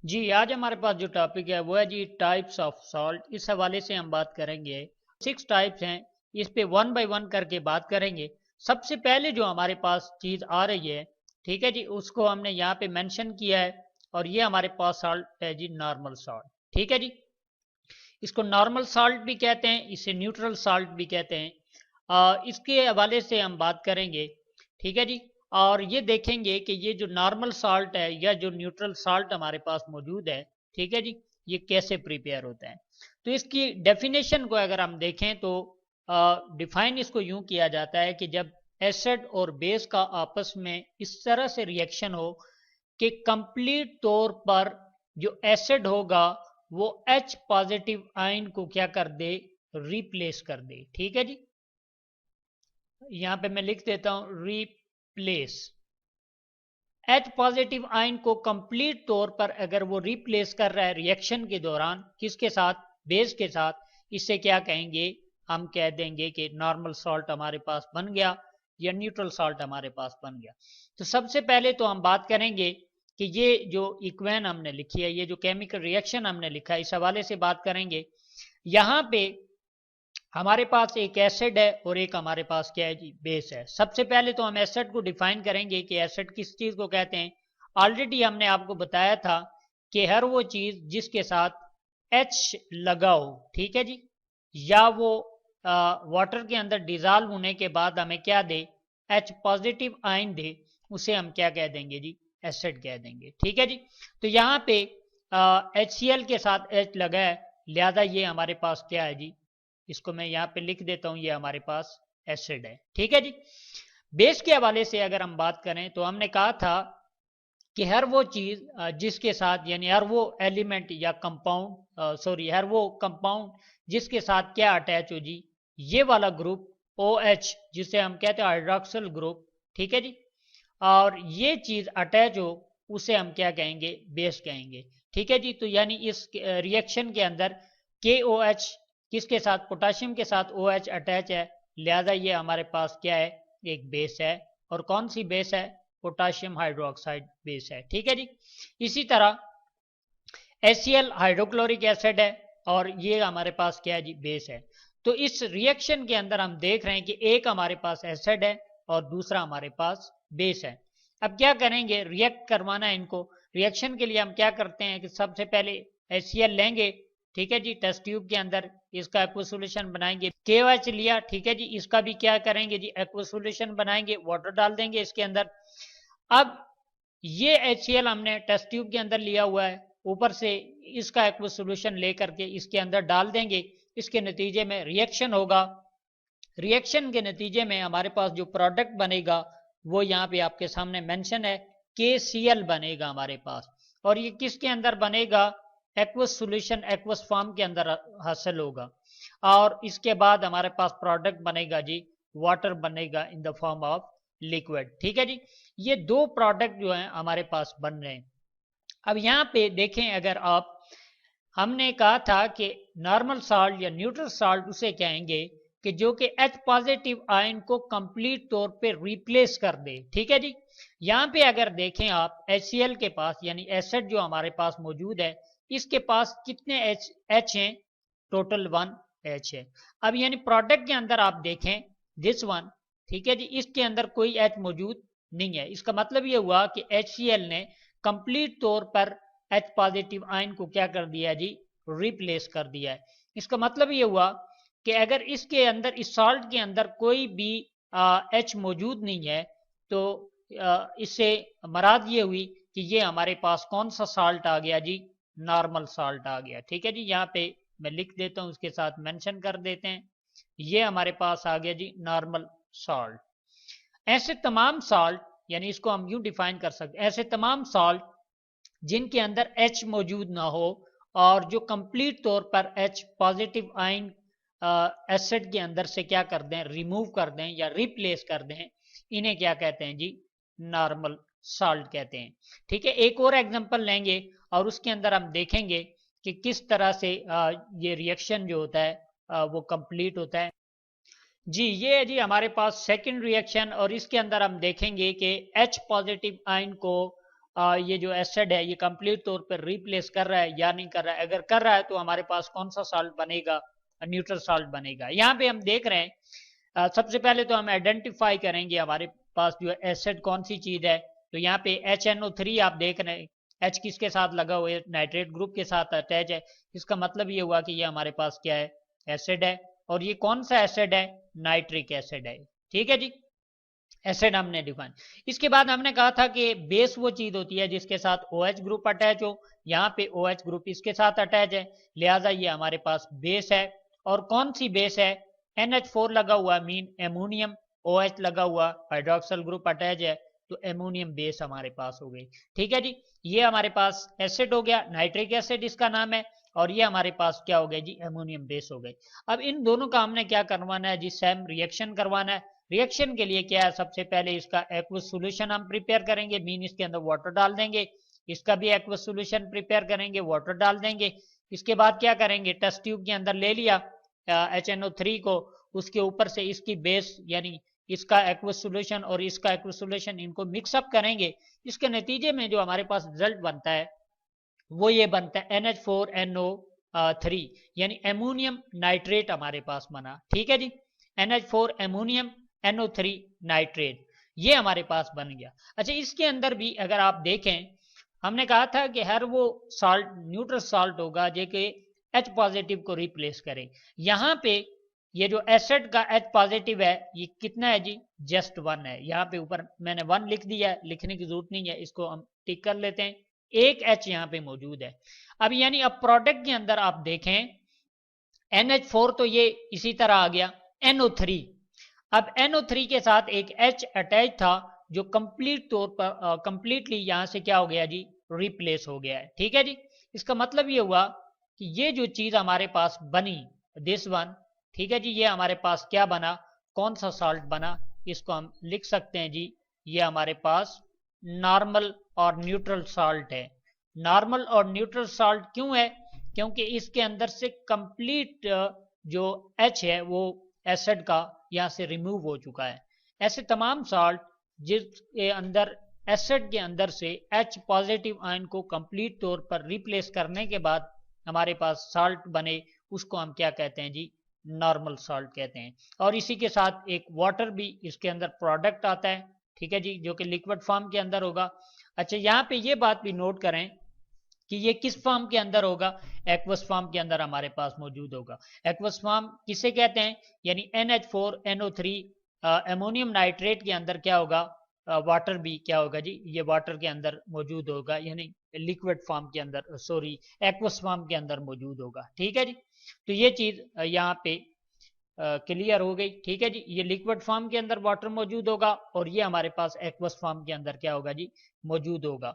जी, आज हमारे पास जो टॉपिक है वो है जी टाइप्स ऑफ सॉल्ट। इस हवाले से हम बात करेंगे। 6 टाइप्स हैं। इस पे वन बाय वन करके बात करेंगे। सबसे पहले जो हमारे पास चीज़ आ रही है, ठीक है जी, उसको हमने यहाँ पे मेंशन किया है और ये हमारे पास सॉल्ट है जी, नॉर्मल सॉल्ट। ठीक है जी, इसको नॉर्मल सॉल्ट भी कहते हैं, इसे न्यूट्रल सॉल्ट भी कहते हैं। इसके हवाले से हम बात करेंगे। ठीक है जी, और ये देखेंगे कि ये जो नॉर्मल सॉल्ट है या जो न्यूट्रल सॉल्ट हमारे पास मौजूद है, ठीक है जी, ये कैसे प्रिपेयर होता है। तो इसकी डेफिनेशन को अगर हम देखें तो डिफाइन इसको यूं किया जाता है कि जब एसिड और बेस का आपस में इस तरह से रिएक्शन हो कि कंप्लीट तौर पर जो एसिड होगा वो H पॉजिटिव आयन को क्या कर दे, रिप्लेस कर दे। ठीक है जी, यहां पे मैं लिख देता हूं रिप्लेस। H पॉजिटिव आयन को कंप्लीट तौर पर अगर वो रिप्लेस कर रहा है रिएक्शन के दौरान, किसके साथ, बेस के साथ, इससे क्या कहेंगे, हम कह देंगे कि नॉर्मल सॉल्ट हमारे पास बन गया या न्यूट्रल सॉल्ट हमारे पास बन गया। तो सबसे पहले तो हम बात करेंगे कि ये जो इक्वेशन हमने लिखी है, ये जो केमिकल रिएक्शन हमने लिखा है, इस हवाले से बात करेंगे। यहाँ पे हमारे पास एक एसिड है और एक हमारे पास क्या है जी, बेस है। सबसे पहले तो हम एसिड को डिफाइन करेंगे कि एसिड किस चीज को कहते हैं। ऑलरेडी हमने आपको बताया था कि हर वो चीज जिसके साथ H लगा हो, ठीक है जी, या वो वाटर के अंदर डिजॉल्व होने के बाद हमें क्या दे, H पॉजिटिव आयन दे, उसे हम क्या कह देंगे जी, एसिड कह देंगे। ठीक है जी, तो यहाँ पे HCl के साथ H लगा है, लिहाजा ये हमारे पास क्या है जी, इसको मैं यहाँ पे लिख देता हूँ, ये हमारे पास एसिड है। ठीक है जी, बेस के हवाले से अगर हम बात करें तो हमने कहा था कि हर वो चीज जिसके साथ, यानी हर वो एलिमेंट या कंपाउंड, सॉरी, हर वो कंपाउंड जिसके साथ क्या अटैच हो जी, ये वाला ग्रुप OH, जिसे हम कहते हैं हाइड्रोक्सिल ग्रुप। ठीक है जी, और ये चीज अटैच हो उसे हम क्या कहेंगे, बेस कहेंगे। ठीक है जी, तो यानी इस रिएक्शन के अंदर KOH किसके साथ, पोटाशियम के साथ OH अटैच है, लिहाजा ये हमारे पास क्या है, एक बेस है। और कौन सी बेस है, पोटाशियम हाइड्रोक्साइड बेस है। ठीक है जी, इसी तरह HCl हाइड्रोक्लोरिक एसिड है और ये हमारे पास क्या है जी, बेस है। तो इस रिएक्शन के अंदर हम देख रहे हैं कि एक हमारे पास एसिड है और दूसरा हमारे पास बेस है। अब क्या करेंगे, रिएक्ट करवाना है इनको। रिएक्शन के लिए हम क्या करते हैं कि सबसे पहले HCl लेंगे, ठीक है जी, टेस्ट ट्यूब के अंदर इसका एक्वा सॉल्यूशन बनाएंगे। KOH लिया, ठीक है जी, इसका भी क्या करेंगे जी, एक्वा सॉल्यूशन बनाएंगे, वाटर डाल देंगे इसके अंदर। अब ये HCl हमने टेस्ट ट्यूब के अंदर लिया हुआ है, ऊपर से इसका एक्वा सॉल्यूशन लेकर के इसके अंदर डाल देंगे। इसके नतीजे में रिएक्शन होगा। रिएक्शन के नतीजे में हमारे पास जो प्रोडक्ट बनेगा वो यहाँ पे आपके सामने मेंशन है, KCl बनेगा हमारे पास। और ये किसके अंदर बनेगा, एक्वस सॉल्यूशन, एक्वस फॉर्म के अंदर हासिल होगा। और इसके बाद हमारे पास प्रोडक्ट बनेगा जी, वाटर बनेगा in the form of liquid. ठीक है जी, ये दो प्रोडक्ट जो है हमारे पास बन रहे हैं। अब यहाँ पे देखें, अगर आप, हमने कहा था कि नॉर्मल सॉल्ट या न्यूट्रल सॉल्ट उसे कहेंगे कि जो कि H पॉजिटिव आयन को कंप्लीट तौर पे रिप्लेस कर दे। ठीक है जी, यहाँ पे अगर देखें आप, HCl के पास यानी एसिड जो हमारे पास मौजूद है, इसके पास कितने H हैं, टोटल 1 H है। अब यानी प्रोडक्ट के अंदर आप देखें दिस वन, ठीक है जी, इसके अंदर कोई H मौजूद नहीं है। इसका मतलब ये हुआ कि HCl ने कंप्लीट तौर पर H पॉजिटिव आयन को क्या कर दिया है जी, रिप्लेस कर दिया है। इसका मतलब ये हुआ कि अगर इसके अंदर, इस सॉल्ट के अंदर कोई भी H मौजूद नहीं है तो इससे मराद ये हुई कि ये हमारे पास कौन सा सॉल्ट आ गया जी, नॉर्मल सॉल्ट आ गया। ठीक है जी, यहाँ पे मैं लिख देता हूँ, उसके साथ मेंशन कर देते हैं, ये हमारे पास आ गया जी, नॉर्मल सॉल्ट। ऐसे तमाम सॉल्ट, यानी इसको हम यूं डिफाइन कर सकते हैं, ऐसे तमाम सॉल्ट जिनके अंदर H मौजूद ना हो और जो कंप्लीट तौर पर H पॉजिटिव आयन एसिड के अंदर से क्या कर दें, रिमूव कर दें या रिप्लेस कर दें, इन्हें क्या कहते हैं जी, नॉर्मल सॉल्ट कहते हैं। ठीक है, एक और एग्जांपल लेंगे और उसके अंदर हम देखेंगे कि किस तरह से ये रिएक्शन जो होता है वो कंप्लीट होता है। जी, ये है जी हमारे पास सेकंड रिएक्शन और इसके अंदर हम देखेंगे कि H पॉजिटिव आयन को ये जो एसिड है ये कंप्लीट तौर पर रिप्लेस कर रहा है या नहीं कर रहा है। अगर कर रहा है तो हमारे पास कौन सा सॉल्ट बनेगा, न्यूट्रल सॉल्ट बनेगा। यहाँ पे हम देख रहे हैं सबसे पहले तो हम आइडेंटिफाई करेंगे हमारे पास जो एसिड कौन सी चीज है। तो यहाँ पे HNO3 आप देख रहे हैं, H किसके साथ लगा हुआ है, नाइट्रेट ग्रुप के साथ अटैच है। इसका मतलब ये हुआ कि ये हमारे पास क्या है, एसिड है। और ये कौन सा एसिड है, नाइट्रिक एसिड है। ठीक है जी, एसिड हमने डिफाइन। इसके बाद हमने कहा था कि बेस वो चीज होती है जिसके साथ OH ग्रुप अटैच हो। यहाँ पे OH ग्रुप इसके साथ अटैच है, लिहाजा ये हमारे पास बेस है। और कौन सी बेस है, NH4 लगा हुआ मीन एमोनियम, OH लगा हुआ हाइड्रोक्सिल ग्रुप अटैच है, तो एमोनियम बेस हमारे पास हो गई। ठीक है जी, ये हमारे पास एसिड हो गया, नाइट्रिक एसिड इसका नाम है। और ये हमारे पास क्या हो गया जी, एमोनियम बेस हो गई। अब इन दोनों का हमने क्या करवाना है जी, सेम रिएक्शन करवाना है। रिएक्शन के लिए क्या है, सबसे पहले इसका एक्वस सॉल्यूशन हम प्रिपेयर करेंगे, मीन इसके अंदर वाटर डाल देंगे। इसका भी एक्वस सॉल्यूशन प्रिपेयर करेंगे, वाटर डाल देंगे। इसके बाद क्या करेंगे, टेस्ट ट्यूब के अंदर ले लिया HNO3 को, उसके ऊपर से इसकी बेस यानी इसका एक्वस सॉल्यूशन और इसका एक्वस सॉल्यूशन इनको मिक्सअप करेंगे। इसके नतीजे में जो हमारे पास रिजल्ट बनता है वो ये बनता है NH4NO3 यानी एमोनियम नाइट्रेट हमारे पास बना। ठीक है जी, NH4 एमोनियम NO3 नाइट्रेट, ये हमारे पास बन गया। अच्छा, इसके अंदर भी अगर आप देखें, हमने कहा था कि हर वो साल्ट न्यूट्रल साल्ट होगा जो कि H पॉजिटिव को रिप्लेस करे। यहाँ पे ये जो एसिड का H पॉजिटिव है ये कितना है जी, जस्ट 1 है। यहाँ पे ऊपर मैंने 1 लिख दिया है, लिखने की जरूरत नहीं है, इसको हम टिक कर लेते हैं। एक H यहाँ पे मौजूद है। अब यानी अब प्रोडक्ट के अंदर आप देखें NH4 तो ये इसी तरह आ गया, NO3, अब NO3 के साथ एक H अटैच था जो कंप्लीट तौर पर कंप्लीटली यहाँ से क्या हो गया जी, रिप्लेस हो गया है। ठीक है जी, इसका मतलब ये हुआ कि ये जो चीज हमारे पास बनी, दिस वन, ठीक है जी, ये हमारे पास क्या बना, कौन सा सॉल्ट बना, इसको हम लिख सकते हैं जी, ये हमारे पास नॉर्मल और न्यूट्रल सॉल्ट है। नॉर्मल और न्यूट्रल सॉल्ट क्यों है, क्योंकि इसके अंदर से कंप्लीट जो H है वो एसिड का यहाँ से रिमूव हो चुका है। ऐसे तमाम सॉल्ट जिसके अंदर एसिड के अंदर से H पॉजिटिव आयन को कंप्लीट तौर पर रिप्लेस करने के बाद हमारे पास सॉल्ट बने, उसको हम क्या कहते हैं जी, नॉर्मल सॉल्ट कहते हैं। और इसी के साथ एक वाटर भी इसके अंदर प्रोडक्ट आता है। ठीक है जी, जो कि लिक्विड फॉर्म के अंदर होगा। अच्छा, यहाँ पे ये बात भी नोट करें कि ये किस फॉर्म के अंदर होगा, एक्वस फॉर्म के अंदर हमारे पास मौजूद होगा। एक्वस फॉर्म किसे कहते हैं, यानी NH4NO3 एमोनियम नाइट्रेट के अंदर क्या होगा, वाटर भी क्या होगा जी, ये वाटर के अंदर मौजूद होगा, यानी लिक्विड फॉर्म के अंदर, सॉरी एक्वस फॉर्म के अंदर मौजूद होगा। ठीक है जी, तो ये चीज यहाँ पे क्लियर हो गई। ठीक है जी, ये लिक्विड फॉर्म के अंदर वाटर मौजूद होगा और ये हमारे पास एक्वस फॉर्म के अंदर क्या होगा जी, मौजूद होगा।